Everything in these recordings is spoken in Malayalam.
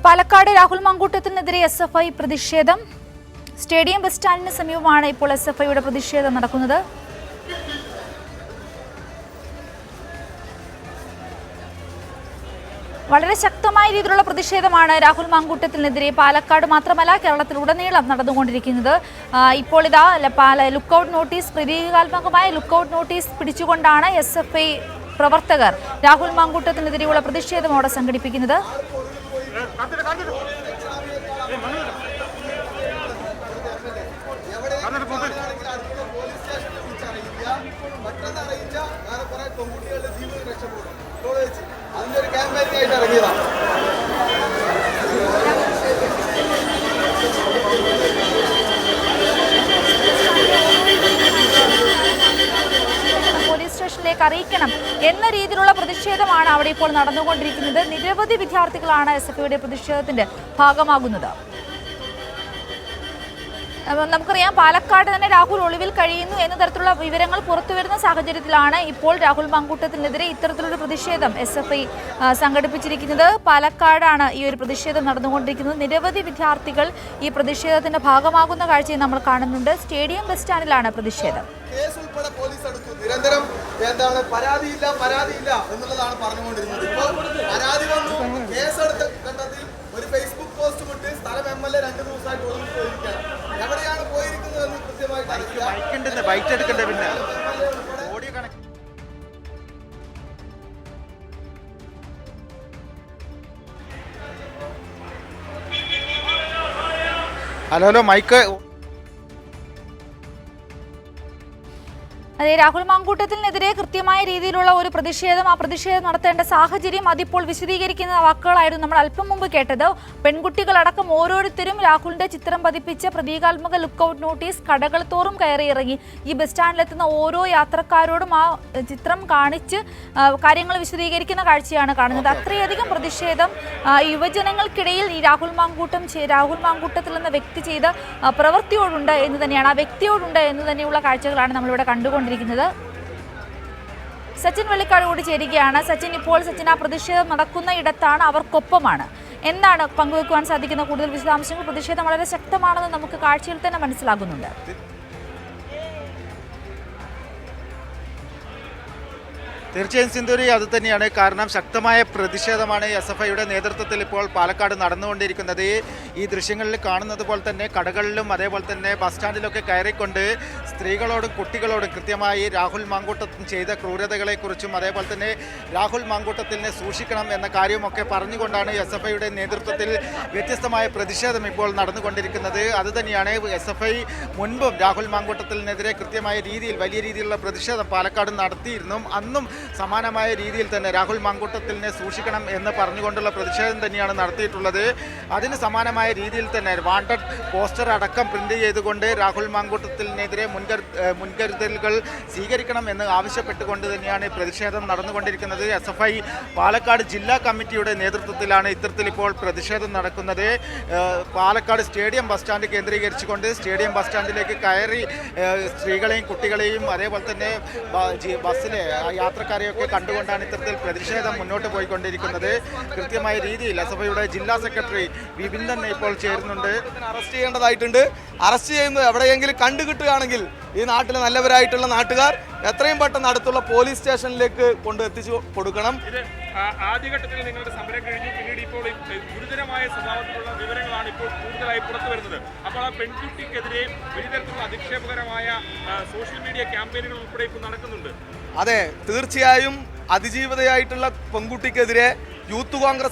പാലക്കാട് രാഹുൽ മാങ്കൂട്ടത്തിനെതിരെ SFI പ്രതിഷേധം. സ്റ്റേഡിയം ബസ് സ്റ്റാൻഡിന് സമീപമാണ് ഇപ്പോൾ SFIയുടെ പ്രതിഷേധം നടക്കുന്നത്. വളരെ ശക്തമായ രീതിയിലുള്ള പ്രതിഷേധമാണ് രാഹുൽ മാങ്കൂട്ടത്തിനെതിരെ പാലക്കാട് മാത്രമല്ല കേരളത്തിലുടനീളം നടന്നുകൊണ്ടിരിക്കുന്നത്. ഇപ്പോൾ ഇതാ ലുക്കൌട്ട് നോട്ടീസ്, പ്രതീകാത്മകമായ ലുക്കൌട്ട് നോട്ടീസ് പിടിച്ചുകൊണ്ടാണ് SFI പ്രവർത്തകർ രാഹുൽ മാങ്കൂട്ടത്തിനെതിരെയുള്ള പ്രതിഷേധം അവിടെ സംഘടിപ്പിക്കുന്നത്. പോലീസ് സ്റ്റേഷനിലേക്ക് അറിയിക്കണം എന്ന രീതിയിലുള്ള പ്രതിഷേധമാണ് അവിടെ ഇപ്പോൾ നടന്നുകൊണ്ടിരിക്കുന്നത്. നിരവധി വിദ്യാർത്ഥികളാണ് SFIയുടെ പ്രതിഷേധത്തിന്റെ ഭാഗമാകുന്നത്. നമുക്കറിയാം, പാലക്കാട് തന്നെ രാഹുൽ ഒളിവിൽ കഴിയുന്നു എന്ന തരത്തിലുള്ള വിവരങ്ങൾ പുറത്തുവരുന്ന സാഹചര്യത്തിലാണ് ഇപ്പോൾ രാഹുൽ മാങ്കൂട്ടത്തിനെതിരെ ഇത്തരത്തിലൊരു പ്രതിഷേധം SFI സംഘടിപ്പിച്ചിരിക്കുന്നത്. പാലക്കാടാണ് ഈ ഒരു പ്രതിഷേധം നടന്നുകൊണ്ടിരിക്കുന്നത്. നിരവധി വിദ്യാർത്ഥികൾ ഈ പ്രതിഷേധത്തിന്റെ ഭാഗമാകുന്ന കാഴ്ചയും നമ്മൾ കാണുന്നുണ്ട്. സ്റ്റേഡിയം ബസ് സ്റ്റാൻഡിലാണ് പ്രതിഷേധം. കേസ് ഉൾപ്പെടെ പോലീസ് എടുത്തു. നിരന്തരം പരാതിയില്ല എന്നുള്ളതാണ് പറഞ്ഞുകൊണ്ടിരുന്നത്. ഇപ്പോൾ പരാതി വന്നു, കേസെടുത്ത ഘട്ടത്തിൽ ഒരു ഫേസ്ബുക്ക് പോസ്റ്റ് വിട്ട് സ്ഥലം MLA 2 ദിവസമായിട്ട് ഒളിവിൽ പോയിരിക്കുകയാണ്. എവിടെയാണ് പോയിരിക്കുന്നതെന്ന് കൃത്യമായിട്ട് ഹലോ മൈക്ക്. അതെ, രാഹുൽ മാങ്കൂട്ടത്തിനെതിരെ കൃത്യമായ രീതിയിലുള്ള ഒരു പ്രതിഷേധം, ആ പ്രതിഷേധം നടത്തേണ്ട സാഹചര്യം അതിപ്പോൾ വിശദീകരിക്കുന്ന വാക്കുകളായിരുന്നു നമ്മൾ അല്പം മുമ്പ് കേട്ടത്. പെൺകുട്ടികളടക്കം ഓരോരുത്തരും രാഹുലിന്റെ ചിത്രം പതിപ്പിച്ച പ്രതീകാത്മക ലുക്കൌട്ട് നോട്ടീസ് കടകൾ തോറും കയറിയിറങ്ങി ഈ ബസ് സ്റ്റാൻഡിലെത്തുന്ന ഓരോ യാത്രക്കാരോടും ആ ചിത്രം കാണിച്ച് കാര്യങ്ങൾ വിശദീകരിക്കുന്ന കാഴ്ചയാണ് കാണുന്നത്. അത്രയധികം പ്രതിഷേധം യുവജനങ്ങൾക്കിടയിൽ ഈ രാഹുൽ മാങ്കൂട്ടത്തിൽ എന്ന വ്യക്തി ചെയ്ത പ്രവൃത്തിയോടുണ്ട് എന്ന് തന്നെയാണ്, ആ വ്യക്തിയോടുണ്ട് എന്ന് തന്നെയുള്ള കാഴ്ചകളാണ് നമ്മളിവിടെ കണ്ടുകൊണ്ടിരിക്കുന്നത്. സച്ചിൻ വെള്ളിക്കാട് കൂടി ചേരുകയാണ്. സച്ചിൻ, ആ പ്രതിഷേധം നടക്കുന്ന ഇടത്താണ്, അവർക്കൊപ്പമാണ്. എന്താണ് പങ്കുവെക്കുവാൻ സാധിക്കുന്ന കൂടുതൽ വിശദാംശങ്ങൾ? പ്രതിഷേധം വളരെ ശക്തമാണെന്ന് നമുക്ക് കാഴ്ചയിൽ തന്നെ മനസ്സിലാകുന്നുണ്ട്. തീർച്ചയായും സിന്ധൂരി, അത് തന്നെയാണ്. കാരണം ശക്തമായ പ്രതിഷേധമാണ് SFIയുടെ നേതൃത്വത്തിൽ ഇപ്പോൾ പാലക്കാട് നടന്നുകൊണ്ടിരിക്കുന്നത്. ഈ ദൃശ്യങ്ങളിൽ കാണുന്നത് പോലെ തന്നെ കടകളിലും അതേപോലെ തന്നെ ബസ് സ്റ്റാൻഡിലൊക്കെ കയറിക്കൊണ്ട് സ്ത്രീകളോടും കുട്ടികളോടും കൃത്യമായി രാഹുൽ മാങ്കൂട്ടത്തിൽ ചെയ്ത ക്രൂരതകളെക്കുറിച്ചും അതേപോലെ തന്നെ രാഹുൽ മാങ്കൂട്ടത്തിനെ സൂക്ഷിക്കണം എന്ന കാര്യമൊക്കെ പറഞ്ഞുകൊണ്ടാണ് SFIയുടെ നേതൃത്വത്തിൽ വ്യത്യസ്തമായ പ്രതിഷേധം ഇപ്പോൾ നടന്നുകൊണ്ടിരിക്കുന്നത്. അതുതന്നെയാണ് SFI മുൻപും രാഹുൽ മാങ്കൂട്ടത്തിനെതിരെ കൃത്യമായ രീതിയിൽ വലിയ രീതിയിലുള്ള പ്രതിഷേധം പാലക്കാട് നടത്തിയിരുന്നു. അന്നും സമാനമായ രീതിയിൽ തന്നെ രാഹുൽ മാങ്കൂട്ടത്തിനെ സൂക്ഷിക്കണം എന്ന് പറഞ്ഞുകൊണ്ടുള്ള പ്രതിഷേധം തന്നെയാണ് നടത്തിയിട്ടുള്ളത്. അതിന് സമാനമായ രീതിയിൽ തന്നെ വാണ്ടഡ് പോസ്റ്റർ അടക്കം പ്രിന്റ് ചെയ്തുകൊണ്ട് രാഹുൽ മാങ്കൂട്ടത്തിനെതിരെ മുൻകരുതലുകൾ സ്വീകരിക്കണം എന്ന് ആവശ്യപ്പെട്ടുകൊണ്ട് തന്നെയാണ് പ്രതിഷേധം നടന്നുകൊണ്ടിരിക്കുന്നത്. SFI പാലക്കാട് ജില്ലാ കമ്മിറ്റിയുടെ നേതൃത്വത്തിലാണ് ഇത്തരത്തിൽ ഇപ്പോൾ പ്രതിഷേധം നടക്കുന്നത്. പാലക്കാട് സ്റ്റേഡിയം ബസ് സ്റ്റാൻഡ് കേന്ദ്രീകരിച്ചുകൊണ്ട് സ്റ്റേഡിയം ബസ് സ്റ്റാൻഡിലേക്ക് കയറി സ്ത്രീകളെയും കുട്ടികളെയും അതേപോലെ തന്നെ ബസ്സിലെ യാത്രക്കാരെയൊക്കെ കണ്ടുകൊണ്ടാണ് ഇത്തരത്തിൽ പ്രതിഷേധം മുന്നോട്ട് പോയിക്കൊണ്ടിരിക്കുന്നത്. കൃത്യമായ രീതിയിൽ SFIയുടെ ജില്ലാ സെക്രട്ടറി വിപിൻ തന്നെ ഇപ്പോൾ ചേരുന്നുണ്ട്. അറസ്റ്റ് ചെയ്യേണ്ടതായിട്ടുണ്ട്. അറസ്റ്റ് ചെയ്യുന്നത് എവിടെയെങ്കിലും കണ്ടുകിട്ടുകയാണെങ്കിൽ ഈ നാട്ടിലെ നല്ലവരായിട്ടുള്ള നാട്ടുകാർ എത്രയും പെട്ടെന്ന് അടുത്തുള്ള പോലീസ് സ്റ്റേഷനിലേക്ക് എത്തിച്ചു കൊടുക്കണം. ആദ്യഘട്ടത്തിൽ നിങ്ങളുടെ സമരം കഴിഞ്ഞു, പിന്നീട് ഇപ്പോൾ ഗുരുതരമായ സ്വഭാവത്തിലുള്ള വിവരങ്ങളാണ് ഇപ്പോൾ കൂടുതലായി പുറത്തു വരുന്നത്. അപ്പോൾ ആ പെൺകുട്ടിക്കെതിരെ വലിയ തരത്തിലുള്ള അധിക്ഷേപകരമായ സോഷ്യൽ മീഡിയ ക്യാമ്പയിനുകൾ ഉൾപ്പെടെ ഇപ്പോൾ നടക്കുന്നുണ്ട്. അതെ, തീർച്ചയായും അതിജീവിതയായിട്ടുള്ള പെൺകുട്ടിക്കെതിരെ യൂത്ത്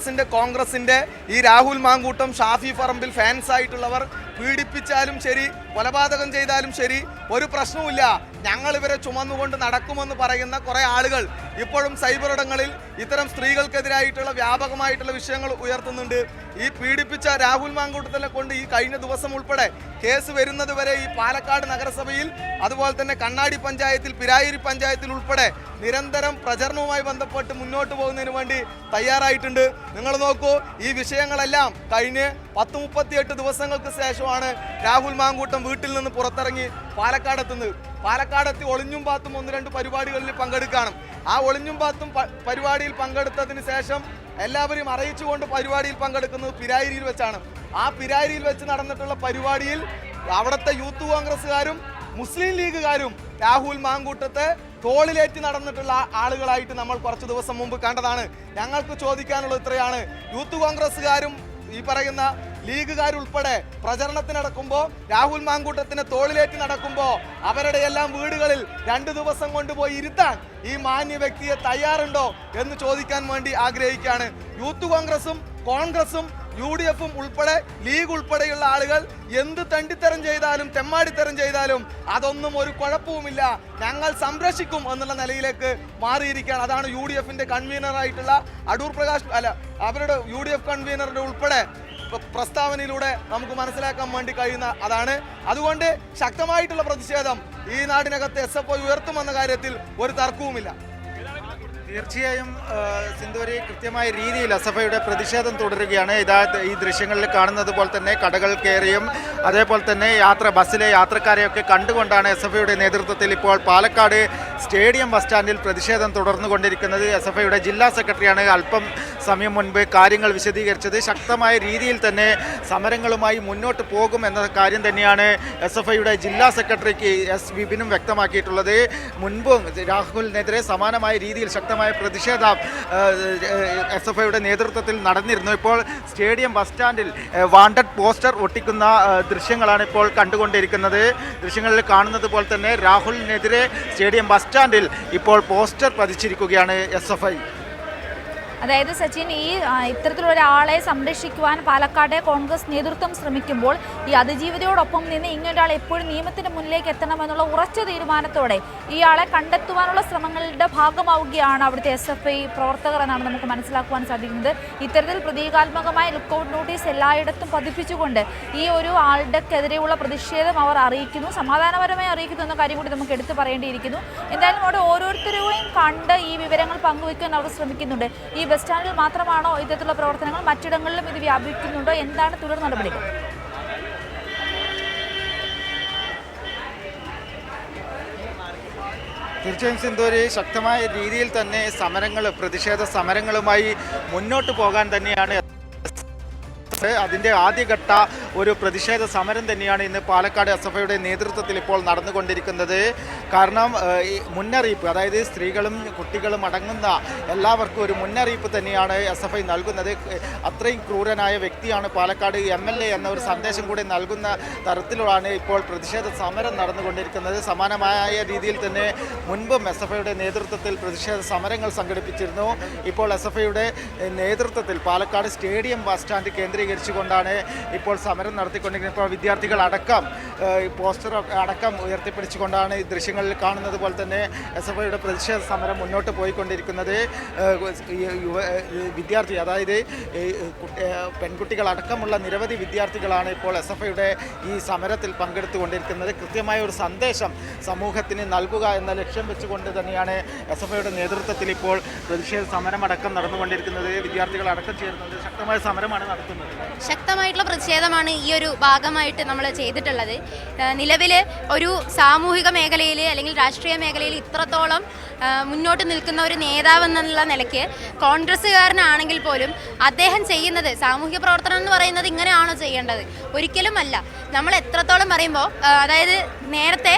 കോൺഗ്രസിന്റെ ഈ രാഹുൽ മാങ്കൂട്ടം, ഷാഫി പറമ്പിൽ ഫാൻസ് ആയിട്ടുള്ളവർ പീഡിപ്പിച്ചാലും ശരി, കൊലപാതകം ചെയ്താലും ശരി, ഒരു പ്രശ്നവുമില്ല, ഞങ്ങൾ ഇവരെ ചുമന്നുകൊണ്ട് നടക്കുമെന്ന് പറയുന്ന കുറേ ആളുകൾ ഇപ്പോഴും സൈബറിടങ്ങളിൽ ഇത്തരം സ്ത്രീകൾക്കെതിരായിട്ടുള്ള വ്യാപകമായിട്ടുള്ള വിഷയങ്ങൾ ഉയർത്തുന്നുണ്ട്. ഈ പീഡിപ്പിച്ച രാഹുൽ മാങ്കൂട്ടത്തിനെ കൊണ്ട് ഈ കഴിഞ്ഞ ദിവസം ഉൾപ്പെടെ കേസ് വരുന്നത് വരെ ഈ പാലക്കാട് നഗരസഭയിൽ അതുപോലെ തന്നെ കണ്ണാടി പഞ്ചായത്തിൽ, പിരായിരി പഞ്ചായത്തിൽ ഉൾപ്പെടെ നിരന്തരം പ്രചരണവുമായി ബന്ധപ്പെട്ട് മുന്നോട്ട് പോകുന്നതിന് വേണ്ടി തയ്യാറായിട്ടുണ്ട്. നിങ്ങൾ നോക്കൂ, ഈ വിഷയങ്ങളെല്ലാം കഴിഞ്ഞ് 38 ദിവസങ്ങൾക്ക് ശേഷമാണ് രാഹുൽ മാങ്കൂട്ടം വീട്ടിൽ നിന്ന് പുറത്തിറങ്ങി പാലക്കാടെത്തുന്നത്. പാലക്കാടെത്തി ഒളിഞ്ഞും പാത്തും 1-2 പരിപാടികളിൽ പങ്കെടുക്കണം. ആ ഒളിഞ്ഞും പാത്തും പരിപാടിയിൽ പങ്കെടുത്തതിന് ശേഷം എല്ലാവരെയും അറിയിച്ചുകൊണ്ട് പരിപാടിയിൽ പങ്കെടുക്കുന്നത് പിരായിരിയിൽ വെച്ചാണ്. ആ പിരായിരിയിൽ വെച്ച് നടന്നിട്ടുള്ള പരിപാടിയിൽ അവിടുത്തെ യൂത്ത് കോൺഗ്രസ്സുകാരും മുസ്ലിം ലീഗുകാരും രാഹുൽ മാങ്കൂട്ടത്തെ തോളിലേറ്റി നടന്നിട്ടുള്ള ആളുകളായിട്ട് നമ്മൾ കുറച്ച് ദിവസം മുമ്പ് കണ്ടതാണ്. ഞങ്ങൾക്ക് ചോദിക്കാനുള്ളത് ഇത്രയാണ്. യൂത്ത് കോൺഗ്രസ്സുകാരും ഈ പറയുന്ന ലീഗുകാരുൾപ്പെടെ പ്രചരണത്തിനടക്കുമ്പോൾ രാഹുൽ മാങ്കൂട്ടത്തിന് തോളിലേറ്റി നടക്കുമ്പോൾ അവരുടെ എല്ലാം വീടുകളിൽ 2 ദിവസം കൊണ്ടുപോയി ഇരുത്താൻ ഈ മാന്യ വ്യക്തിയെ തയ്യാറുണ്ടോ എന്ന് ചോദിക്കാൻ വേണ്ടി ആഗ്രഹിക്കുകയാണ്. യൂത്ത് കോൺഗ്രസും കോൺഗ്രസും UDF-ഉം ഉൾപ്പെടെ ലീഗ് ഉൾപ്പെടെയുള്ള ആളുകൾ എന്ത് തണ്ടിത്തരം ചെയ്താലും തെമ്മാടിത്തരം ചെയ്താലും അതൊന്നും ഒരു കുഴപ്പവുമില്ല, ഞങ്ങൾ സംരക്ഷിക്കും എന്നുള്ള നിലയിലേക്ക് മാറിയിരിക്കുകയാണ്. അതാണ് UDF-ന്റെ കൺവീനറായിട്ടുള്ള അടൂർ പ്രകാശ് അവരുടെ UDF കൺവീനറുടെ ഉൾപ്പെടെ പ്രസ്താവനയിലൂടെ നമുക്ക് മനസ്സിലാക്കാൻ വേണ്ടി കഴിയുന്ന അതാണ്. അതുകൊണ്ട് ശക്തമായിട്ടുള്ള പ്രതിഷേധം ഈ നാടിനകത്ത് SFI ഉയർത്തുമെന്ന കാര്യത്തിൽ ഒരു തർക്കവുമില്ല. തീർച്ചയായും സിന്ധൂരി കൃത്യമായ രീതിയിൽ SFIയുടെ പ്രതിഷേധം തുടരുകയാണ്. ഈ ദൃശ്യങ്ങളിൽ കാണുന്നത് പോലെ തന്നെ കടകൾ കയറിയും അതേപോലെ തന്നെ ബസ്സിലെ യാത്രക്കാരെയൊക്കെ കണ്ടുകൊണ്ടാണ് SFIയുടെ നേതൃത്വത്തിൽ ഇപ്പോൾ പാലക്കാട് സ്റ്റേഡിയം ബസ് സ്റ്റാൻഡിൽ പ്രതിഷേധം തുടർന്നുകൊണ്ടിരിക്കുന്നത്. SFIയുടെ ജില്ലാ സെക്രട്ടറിയാണ് അല്പം സമയം മുൻപ് കാര്യങ്ങൾ വിശദീകരിച്ചത്. ശക്തമായ രീതിയിൽ തന്നെ സമരങ്ങളുമായി മുന്നോട്ട് പോകും എന്ന കാര്യം തന്നെയാണ് SFIയുടെ ജില്ലാ സെക്രട്ടറിക്ക് S. വിപിനും വ്യക്തമാക്കിയിട്ടുള്ളത്. മുൻപും രാഹുലിനെതിരെ സമാനമായ രീതിയിൽ ശക്തമായ പ്രതിഷേധം SFIയുടെ നേതൃത്വത്തിൽ നടന്നിരുന്നു. ഇപ്പോൾ സ്റ്റേഡിയം ബസ് സ്റ്റാൻഡിൽ വാണ്ടഡ് പോസ്റ്റർ ഒട്ടിക്കുന്ന ദൃശ്യങ്ങളാണ് ഇപ്പോൾ കണ്ടുകൊണ്ടിരിക്കുന്നത്. ദൃശ്യങ്ങളിൽ കാണുന്നത് പോലെ തന്നെ രാഹുലിനെതിരെ സ്റ്റേഡിയം ബസ് സ്റ്റാൻഡിൽ ഇപ്പോൾ പോസ്റ്റർ പതിച്ചിരിക്കുകയാണ് SFI. അതായത് സച്ചിൻ, ഈ ഇത്തരത്തിലൊരാളെ സംരക്ഷിക്കുവാൻ പാലക്കാട്ടെ കോൺഗ്രസ് നേതൃത്വം ശ്രമിക്കുമ്പോൾ ഈ അതിജീവിതയോടൊപ്പം നിന്ന് ഇങ്ങനൊരാൾ എപ്പോഴും നിയമത്തിന് മുന്നിലേക്ക് എത്തണമെന്നുള്ള ഉറച്ച തീരുമാനത്തോടെ ഇയാളെ കണ്ടെത്തുവാനുള്ള ശ്രമങ്ങളുടെ ഭാഗമാവുകയാണ് അവിടുത്തെ SFI പ്രവർത്തകർ എന്നാണ് നമുക്ക് മനസ്സിലാക്കുവാൻ സാധിക്കുന്നത്. ഇത്തരത്തിൽ പ്രതീകാത്മകമായ ലുക്കൌട്ട് നോട്ടീസ് എല്ലായിടത്തും പതിപ്പിച്ചുകൊണ്ട് ഈ ഒരു ആളുടെക്കെതിരെയുള്ള പ്രതിഷേധം അവർ അറിയിക്കുന്നു, സമാധാനപരമായി അറിയിക്കുന്നു എന്ന കാര്യം കൂടി നമുക്ക് എടുത്തു പറയേണ്ടിയിരിക്കുന്നു. എന്തായാലും അവിടെ ഓരോരുത്തരെയും കണ്ട് ഈ വിവരങ്ങൾ പങ്കുവയ്ക്കാൻ അവർ ശ്രമിക്കുന്നുണ്ട്. ഈ ബസ് സ്റ്റാൻഡിൽ മാത്രമാണോ ഇത്തരത്തിലുള്ള പ്രവർത്തനങ്ങൾ, മറ്റിടങ്ങളിലും ഇത് വ്യാപിക്കുന്നുണ്ടോ? എന്താണ് തുടർ നടപടികൾ? തീർച്ചയായും സിന്ധൂരി ശക്തമായ രീതിയിൽ തന്നെ പ്രതിഷേധ സമരങ്ങളുമായി മുന്നോട്ട് പോകാൻ തന്നെയാണ് അതിൻ്റെ ആദ്യഘട്ട ഒരു പ്രതിഷേധ സമരം തന്നെയാണ് ഇന്ന് പാലക്കാട് SFIയുടെ നേതൃത്വത്തിൽ ഇപ്പോൾ നടന്നുകൊണ്ടിരിക്കുന്നത്. കാരണം ഈ മുന്നറിയിപ്പ്, അതായത് സ്ത്രീകളും കുട്ടികളും അടങ്ങുന്ന എല്ലാവർക്കും ഒരു മുന്നറിയിപ്പ് തന്നെയാണ് SFI നൽകുന്നത്. അത്രയും ക്രൂരനായ വ്യക്തിയാണ് പാലക്കാട് MLA എന്ന ഒരു സന്ദേശം കൂടി നൽകുന്ന തരത്തിലാണ് ഇപ്പോൾ പ്രതിഷേധ സമരം നടന്നുകൊണ്ടിരിക്കുന്നത്. സമാനമായ രീതിയിൽ തന്നെ മുൻപും SFIയുടെ നേതൃത്വത്തിൽ പ്രതിഷേധ സമരങ്ങൾ സംഘടിപ്പിച്ചിരുന്നു. ഇപ്പോൾ SFIയുടെ നേതൃത്വത്തിൽ പാലക്കാട് സ്റ്റേഡിയം ബസ് സ്റ്റാൻഡ് കേന്ദ്രീകരിച്ചുകൊണ്ടാണ് ഇപ്പോൾ സമരം നടത്തിക്കൊണ്ടിരിക്കുന്നത്. ഇപ്പോൾ വിദ്യാർത്ഥികൾ അടക്കം പോസ്റ്റർ അടക്കം ഉയർത്തിപ്പിടിച്ചുകൊണ്ടാണ് ഈ ദൃശ്യങ്ങളിൽ കാണുന്നത് പോലെ തന്നെ SFIയുടെ പ്രതിഷേധ സമരം മുന്നോട്ട് പോയിക്കൊണ്ടിരിക്കുന്നത്. വിദ്യാർത്ഥി, അതായത് പെൺകുട്ടികളടക്കമുള്ള നിരവധി വിദ്യാർത്ഥികളാണ് ഇപ്പോൾ SFIയുടെ ഈ സമരത്തിൽ പങ്കെടുത്തുകൊണ്ടിരിക്കുന്നത്. കൃത്യമായ ഒരു സന്ദേശം സമൂഹത്തിന് നൽകുക എന്ന ലക്ഷ്യം വെച്ചുകൊണ്ട് തന്നെയാണ് SFIയുടെ നേതൃത്വത്തിൽ ഇപ്പോൾ പ്രതിഷേധ സമരമടക്കം നടന്നുകൊണ്ടിരിക്കുന്നത്. വിദ്യാർത്ഥികളടക്കം ചേരുന്നത് ശക്തമായ സമരമാണ് നടത്തുന്നത്. ശക്തമായിട്ടുള്ള പ്രതിഷേധമാണ് ഈ ഒരു ഭാഗമായിട്ട് നമ്മൾ ചെയ്തിട്ടുള്ളത്. നിലവിൽ ഒരു സാമൂഹിക മേഖലയിൽ അല്ലെങ്കിൽ രാഷ്ട്രീയ മേഖലയിൽ ഇത്രത്തോളം മുന്നോട്ട് നിൽക്കുന്ന ഒരു നേതാവ് എന്നുള്ള നിലയ്ക്ക് കോൺഗ്രസ്സുകാരനാണെങ്കിൽ പോലും അദ്ദേഹം ചെയ്യുന്നത് സാമൂഹ്യ പ്രവർത്തനം എന്ന് പറയുന്നത് ഇങ്ങനെയാണോ ചെയ്യേണ്ടത്? ഒരിക്കലും അല്ല. നമ്മൾ എത്രത്തോളം പറയുമ്പോൾ, അതായത് നേരത്തെ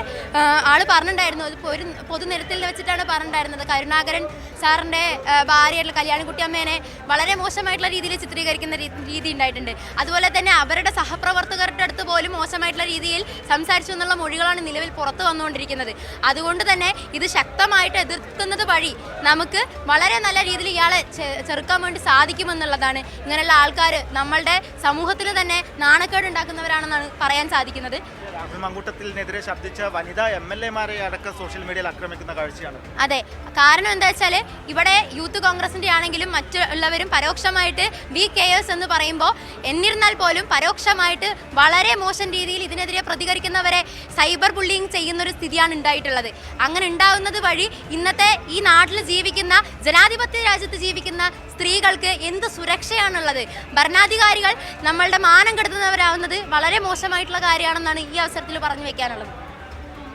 ആൾ പറഞ്ഞിട്ടുണ്ടായിരുന്നു, അത് ഒരു പൊതുനിരത്തിൽ വെച്ചിട്ടാണ് പറഞ്ഞിട്ടുണ്ടായിരുന്നത്, കരുണാകരൻ സാറിൻ്റെ ഭാര്യയായിട്ടുള്ള കല്യാണിക്കുട്ടി അമ്മേനെ വളരെ മോശമായിട്ടുള്ള രീതിയിൽ ചിത്രീകരിക്കുന്ന രീതി ഉണ്ടായിട്ടുണ്ട്. അതുപോലെ തന്നെ അവരുടെ സഹപ്രവർത്തകരുടെ അടുത്ത് പോലും മോശമായിട്ടുള്ള രീതിയിൽ സംസാരിച്ചു എന്നുള്ള മൊഴികളാണ് നിലവിൽ പുറത്തു വന്നുകൊണ്ടിരിക്കുന്നത്. അതുകൊണ്ട് തന്നെ ഇത് ശക്തമായിട്ട് എതിർക്കുന്നത് വഴി നമുക്ക് വളരെ നല്ല രീതിയിൽ ഇയാളെ ചെറുക്കാൻ വേണ്ടി സാധിക്കുമെന്നുള്ളതാണ്. ഇങ്ങനെയുള്ള ആൾക്കാർ നമ്മളുടെ സമൂഹത്തിന് തന്നെ നാണക്കേട് ഉണ്ടാക്കുന്നവരാണെന്നാണ് പറയാൻ സാധിക്കുന്നത്. രാഹുൽ മാങ്കൂട്ടത്തിനെതിരെ ശബ്ദിച്ച വനിതാ MLA-മാരെ അടക്കം സോഷ്യൽ മീഡിയയിൽ ആക്രമിക്കുന്ന കാഴ്ചയാണ്. അതെ, കാരണം എന്താ വെച്ചാൽ ഇവിടെ യൂത്ത് കോൺഗ്രസിൻ്റെ ആണെങ്കിലും മറ്റുള്ളവരും പരോക്ഷമായിട്ട് VKS എന്ന് പറയുമ്പോൾ, എന്നിരുന്നാൽ പോലും പരോക്ഷമായിട്ട് വളരെ മോശം രീതിയിൽ ഇതിനെതിരെ പ്രതികരിക്കുന്നവരെ സൈബർ ബുള്ളിങ് ചെയ്യുന്നൊരു സ്ഥിതിയാണ് ഉണ്ടായിട്ടുള്ളത്. അങ്ങനെ ഉണ്ടാകുന്നത് വഴി ഇന്നത്തെ ഈ നാട്ടിൽ ജീവിക്കുന്ന, ജനാധിപത്യ രാജ്യത്ത് ജീവിക്കുന്ന സ്ത്രീകൾക്ക് എന്ത് സുരക്ഷയാണുള്ളത്? ഭരണാധികാരികൾ നമ്മളുടെ മാനം കെടുത്തുന്നവരാകുന്നത് വളരെ മോശമായിട്ടുള്ള കാര്യമാണെന്നാണ് ഈ അവസരത്തിൽ പറഞ്ഞു വെക്കാനുള്ളത്.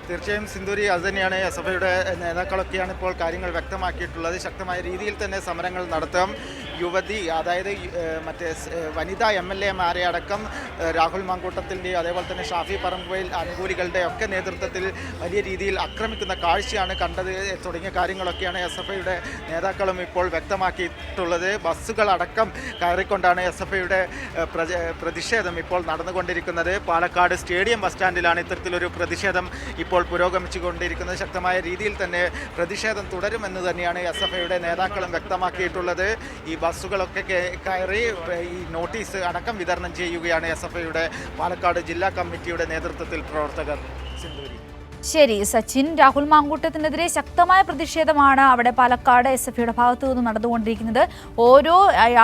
തീർച്ചയായും സിന്ധൂരി, അതുതന്നെയാണ് SFIയുടെ നേതാക്കളൊക്കെയാണ് ഇപ്പോൾ കാര്യങ്ങൾ വ്യക്തമാക്കിയിട്ടുള്ളത്. ശക്തമായ രീതിയിൽ തന്നെ സമരങ്ങൾ നടത്താം. യുവതി, അതായത് മറ്റേ വനിതാ MLA-മാരെ അടക്കം രാഹുൽ മാങ്കൂട്ടത്തിൻ്റെയും അതേപോലെ തന്നെ ഷാഫി പറമ്പിൽ അനുകൂലികളുടെ ഒക്കെ നേതൃത്വത്തിൽ വലിയ രീതിയിൽ ആക്രമിക്കുന്ന കാഴ്ചയാണ് കണ്ടത് തുടങ്ങിയ കാര്യങ്ങളൊക്കെയാണ് SFIയുടെ നേതാക്കളും ഇപ്പോൾ വ്യക്തമാക്കിയിട്ടുള്ളത്. ബസ്സുകളടക്കം കയറിക്കൊണ്ടാണ് SFIയുടെ പ്രതിഷേധം ഇപ്പോൾ നടന്നുകൊണ്ടിരിക്കുന്നത്. പാലക്കാട് സ്റ്റേഡിയം ബസ് സ്റ്റാൻഡിലാണ് ഇത്തരത്തിലൊരു പ്രതിഷേധം ഇപ്പോൾ പുരോഗമിച്ചുകൊണ്ടിരിക്കുന്നത്. ശക്തമായ രീതിയിൽ തന്നെ പ്രതിഷേധം തുടരുമെന്ന് തന്നെയാണ് SFIയുടെ നേതാക്കളും വ്യക്തമാക്കിയിട്ടുള്ളത്. ഈ ബസ്സുകളൊക്കെ കയറി ഈ നോട്ടീസ് അടക്കം വിതരണം ചെയ്യുകയാണ് SFIയുടെ പാലക്കാട് ജില്ലാ കമ്മിറ്റിയുടെ നേതൃത്വത്തിൽ പ്രവർത്തകർ. സിന്ധൂരി. ശരി സച്ചിൻ, രാഹുൽ മാങ്കൂട്ടത്തിനെതിരെ ശക്തമായ പ്രതിഷേധമാണ് അവിടെ പാലക്കാട് SFIയുടെ ഭാഗത്തു നിന്ന് നടന്നുകൊണ്ടിരിക്കുന്നത്. ഓരോ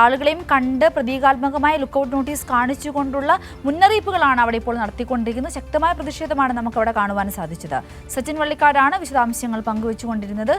ആളുകളെയും കണ്ട് പ്രതീകാത്മകമായ ലുക്കൌട്ട് നോട്ടീസ് കാണിച്ചുകൊണ്ടുള്ള മുന്നറിയിപ്പുകളാണ് അവിടെ ഇപ്പോൾ നടത്തിക്കൊണ്ടിരിക്കുന്നത്. ശക്തമായ പ്രതിഷേധമാണ് നമുക്ക് അവിടെ കാണുവാൻ സാധിച്ചത്. സച്ചിൻ വള്ളിക്കാടാണ് വിശദാംശങ്ങൾ പങ്കുവച്ചുകൊണ്ടിരുന്നത്.